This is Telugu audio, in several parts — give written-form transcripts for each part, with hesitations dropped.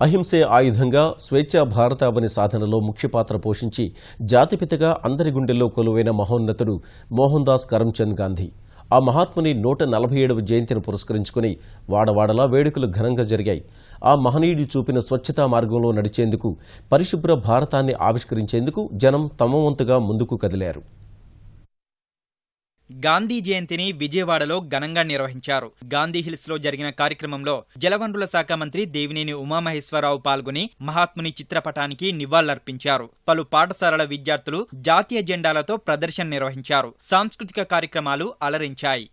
అహింసే ఆయుధంగా స్వేచ్ఛా భారతావని సాధనలో ముఖ్య పాత్ర పోషించి జాతిపితగా అందరి గుండెల్లో కొలువైన మహోన్నతుడు మోహన్ దాస్ కరమ్చంద్ గాంధీ. ఆ మహాత్ముని 147వ జయంతిని పురస్కరించుకుని వాడవాడలా వేడుకలు ఘనంగా జరిగాయి. ఆ మహనీయుడు చూపిన స్వచ్ఛతా మార్గంలో నడిచేందుకు, పరిశుభ్ర భారతాన్ని ఆవిష్కరించేందుకు జనం తమ వంతుగా ముందుకు కదిలారు. గాంధీ జయంతిని విజయవాడలో ఘనంగా నిర్వహించారు. గాంధీ హిల్స్ లో జరిగిన కార్యక్రమంలో జలవనరుల శాఖ మంత్రి దేవినేని ఉమామహేశ్వరరావు పాల్గొని మహాత్ముని చిత్రపటానికి నివాళులర్పించారు. పలు పాఠశాలల విద్యార్థులు జాతీయ జెండాలతో ప్రదర్శన నిర్వహించారు. సాంస్కృతిక కార్యక్రమాలు అలరించాయి.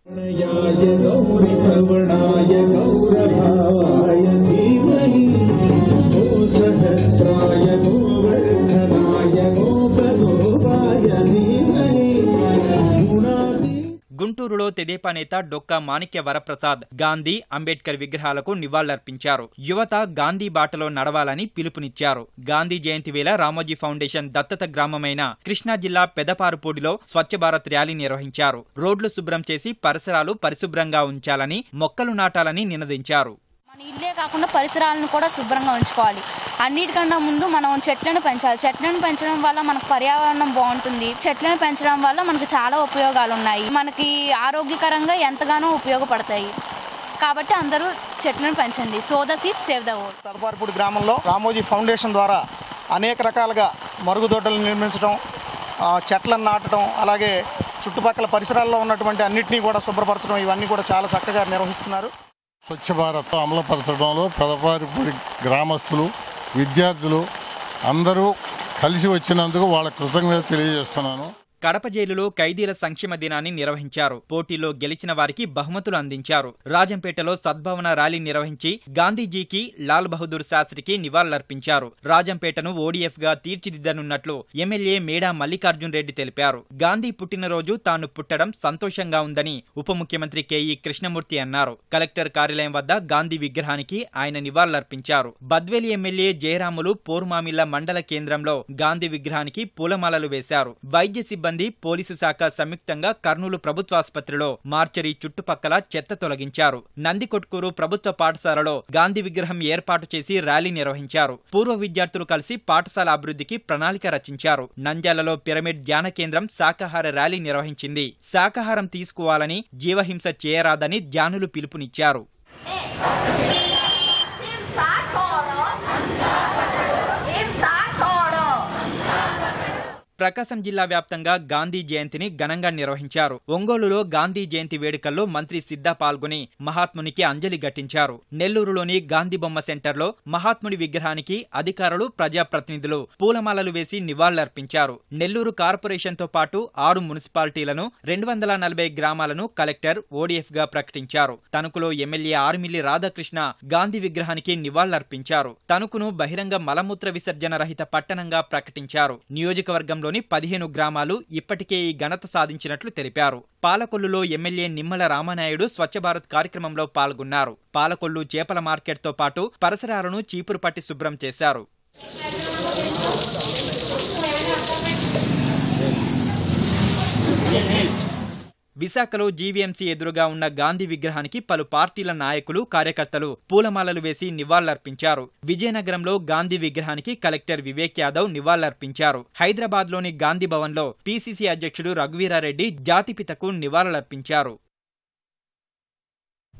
గుంటూరులో తెదేపా నేత డొక్కా మాణిక్య వరప్రసాద్ గాంధీ, అంబేద్కర్ విగ్రహాలకు నివాళులర్పించారు. యువత గాంధీ బాటలో నడవాలని పిలుపునిచ్చారు. గాంధీ జయంతి వేళ రామోజీ ఫౌండేషన్ దత్తత గ్రామమైన కృష్ణా జిల్లా పెదపారుపూడిలో స్వచ్ఛ భారత్ ర్యాలీ నిర్వహించారు. రోడ్లు శుభ్రం చేసి పరిసరాలు పరిశుభ్రంగా ఉంచాలని, మొక్కలు నాటాలని నినదించారు. మన ఇల్లే కాకుండా పరిసరాలను కూడా శుభ్రంగా ఉంచుకోవాలి. అన్నిటికన్నా ముందు మనం చెట్లను పెంచాలి. చెట్లను పెంచడం వల్ల మనకు పర్యావరణం బాగుంటుంది. చెట్లను పెంచడం వల్ల మనకు చాలా ఉపయోగాలు ఉన్నాయి. మనకి ఆరోగ్యకరంగా ఎంతగానో ఉపయోగపడతాయి. కాబట్టి అందరూ చెట్లను పెంచండి. So the seeds save the world. Pedaparupudi గ్రామంలో రామోజీ ఫౌండేషన్ ద్వారా అనేక రకాలుగా మరుగుదొడ్డలు నిర్మించడం, చెట్లను నాటడం, అలాగే చుట్టుపక్కల పరిసరాల్లో ఉన్నటువంటి అన్నింటినీ కూడా శుభ్రపరచడం, ఇవన్నీ కూడా చాలా చక్కగా నిర్వహిస్తున్నారు. స్వచ్ఛ భారత్ అమలుపరచడంలో పెదపారుపూడి గ్రామస్తులు, విద్యార్థులు అందరూ కలిసి వచ్చినందుకు వాళ్ళ కృతజ్ఞత తెలియజేస్తున్నాను. కడప జైలులో ఖైదీల సంక్షేమ దినాన్ని నిర్వహించారు. పోటీలో గెలిచిన వారికి బహుమతులు అందించారు. రాజంపేటలో సద్భావన ర్యాలీ నిర్వహించి గాంధీజీకి, లాల్ బహదూర్ శాస్త్రికి నివాళులర్పించారు. రాజంపేటను ఓడీఎఫ్ గా తీర్చిదిద్దనున్నట్లు ఎమ్మెల్యే మేడా మల్లికార్జున్ రెడ్డి తెలిపారు. గాంధీ పుట్టినరోజు తాను పుట్టడం సంతోషంగా ఉందని ఉప ముఖ్యమంత్రి కేఈ కృష్ణమూర్తి అన్నారు. కలెక్టర్ కార్యాలయం వద్ద గాంధీ విగ్రహానికి ఆయన నివాళులర్పించారు. బద్వేలి ఎమ్మెల్యే జయరాములు పోరుమామిళ్ల మండల కేంద్రంలో గాంధీ విగ్రహానికి పూలమాలలు వేశారు. వైద్య సిబ్బంది, పోలీసు శాఖ సంయుక్తంగా కర్నూలు ప్రభుత్వాసుపత్రిలో మార్చరీ చుట్టుపక్కల చెత్త తొలగించారు. నందికొట్కూరు ప్రభుత్వ పాఠశాలలో గాంధీ విగ్రహం ఏర్పాటు చేసి ర్యాలీ నిర్వహించారు. పూర్వ విద్యార్థులు కలిసి పాఠశాల అభివృద్ధికి ప్రణాళిక రచించారు. నంద్యాలలో పిరమిడ్ ధ్యాన కేంద్రం శాకాహార ర్యాలీ నిర్వహించింది. శాకాహారం తీసుకోవాలని, జీవహింస చేయరాదని ధ్యానులు పిలుపునిచ్చారు. ప్రకాశం జిల్లా వ్యాప్తంగా గాంధీ జయంతిని ఘనంగా నిర్వహించారు. ఒంగోలులో గాంధీ జయంతి వేడుకల్లో మంత్రి సిద్ధా పాల్గొని మహాత్మునికి అంజలి ఘటించారు. నెల్లూరులోని గాంధీ బొమ్మ సెంటర్లో మహాత్ముడి విగ్రహానికి అధికారులు, ప్రజాప్రతినిధులు పూలమాలలు వేసి నివాళులర్పించారు. నెల్లూరు కార్పొరేషన్ తో పాటు 6 మున్సిపాలిటీలను, 240 గ్రామాలను కలెక్టర్ ఓడీఎఫ్ గా ప్రకటించారు. తణుకులో ఎమ్మెల్యే ఆర్మిల్లి రాధాకృష్ణ గాంధీ విగ్రహానికి నివాళులర్పించారు. తణుకును బహిరంగ మలమూత్ర విసర్జన రహిత పట్టణంగా ప్రకటించారు. నియోజకవర్గంలో 15 గ్రామాలు ఇప్పటికే ఈ ఘనత సాధించినట్లు తెలిపారు. పాలకొల్లులో ఎమ్మెల్యే నిమ్మల రామనాయుడు స్వచ్ఛ భారత్ కార్యక్రమంలో పాల్గొన్నారు. పాలకొల్లు చేపల మార్కెట్తో పాటు పరిసరాలను చీపురు పట్టి శుభ్రం చేశారు. విశాఖలో జీవీఎంసీ ఎదురుగా ఉన్న గాంధీ విగ్రహానికి పలు పార్టీల నాయకులు, కార్యకర్తలు పూలమాలలు వేసి నివాళులర్పించారు. విజయనగరంలో గాంధీ విగ్రహానికి కలెక్టర్ వివేక్ యాదవ్ నివాళులర్పించారు. హైదరాబాద్లోని గాంధీ భవన్లో పీసీసీ అధ్యక్షుడు రఘువీరారెడ్డి జాతిపితకు నివాళులర్పించారు.